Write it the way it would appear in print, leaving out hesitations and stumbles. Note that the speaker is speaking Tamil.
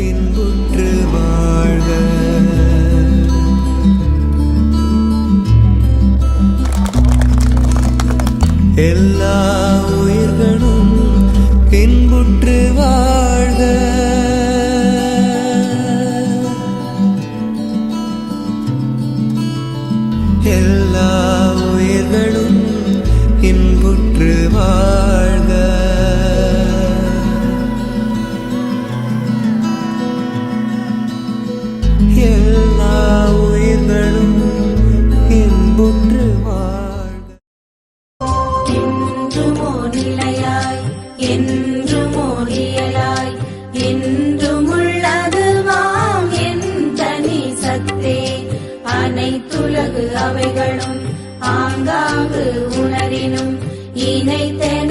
இன்புற்று வாழ்க. எல்லா உயிர்களும் இன்புற்று வாழ்க. எல்லா உயிர்களும் இன்புற்று வாழ்க. எல்லா உயிர்களும் இன்புற்று வாழ்க. என்றுமோ நிலையாய் என்றுமோ நிழலாய் என்றுமுள்ளதுவாம் என் தனி சத்தே. அனைத்துலகு அவைகளும் ஆங்காங்கு உணரினும் இணைத்தே